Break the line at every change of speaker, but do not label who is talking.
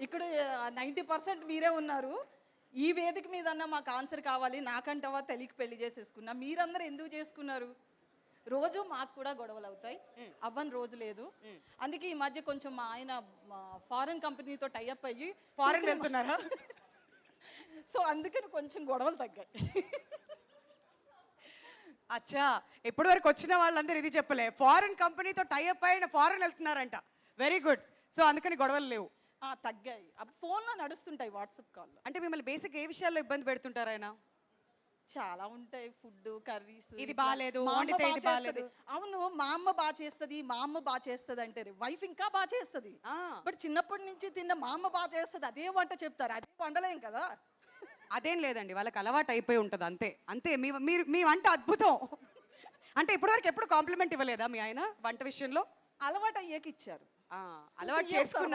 ఇక్కడ 90% మీరే ఉన్నారు. ఈ వేదిక మీదన్నా మాకు ఆన్సర్ కావాలి. నాకంటవా తెలియక పెళ్లి చేసేసుకున్నా. మీరందరూ ఎందుకు చేసుకున్నారు? రోజు మాకు కూడా గొడవలు అవుతాయి. అవ్వని రోజు లేదు. అందుకే ఈ మధ్య కొంచెం మా ఆయన ఫారెన్ కంపెనీతో టైఅప్ అయ్యి
ఫారెన్ వెళ్తున్నారా?
సో అందుకని కొంచెం గొడవలు తగ్గాయి.
అచ్చా, ఇప్పటి వరకు వచ్చిన వాళ్ళందరూ ఇది చెప్పలే, ఫారెన్ కంపెనీతో టైఅప్ అయిన ఫారెన్ వెళ్తున్నారంట. Very good. సో అందుకని గొడవలు లేవు.
తగ్గాయి. అప్పుడు ఫోన్లో నడుస్తుంటాయి, వాట్సాప్ కాల్లో.
అంటే మిమ్మల్ని బేసిక్ ఏ విషయాల్లో ఇబ్బంది పెడుతుంటారు ఆయన?
చాలా ఉంటాయి. Food, curries.
ఇది బాగాలేదు,
మా అమ్మ
వండితే
బాగా
ఇది బాగాలేదు.
చేస్తది. అవును, మా అమ్మ బాగా చేస్తుంది, మా అమ్మ బాగా చేస్తుంది అంటారు. వైఫ్ ఇంకా బాగా చేస్తుంది. బట్ చిన్నప్పటి నుంచి తిన్న మా అమ్మ బాగా చేస్తుంది అదే వంట చెప్తారు. అదే వండలేం కదా.
అదేం లేదండి, వాళ్ళకి అలవాటు అయిపోయి ఉంటుంది అంతే. అంతే. మీ వంట అద్భుతం. అంటే ఇప్పటివరకు ఎప్పుడు కాంప్లిమెంట్ ఇవ్వలేదా మీ ఆయన వంట విషయంలో?
అలవాటు అయ్యాక ఇచ్చారు.
అలవాటు చేసుకున్నారు.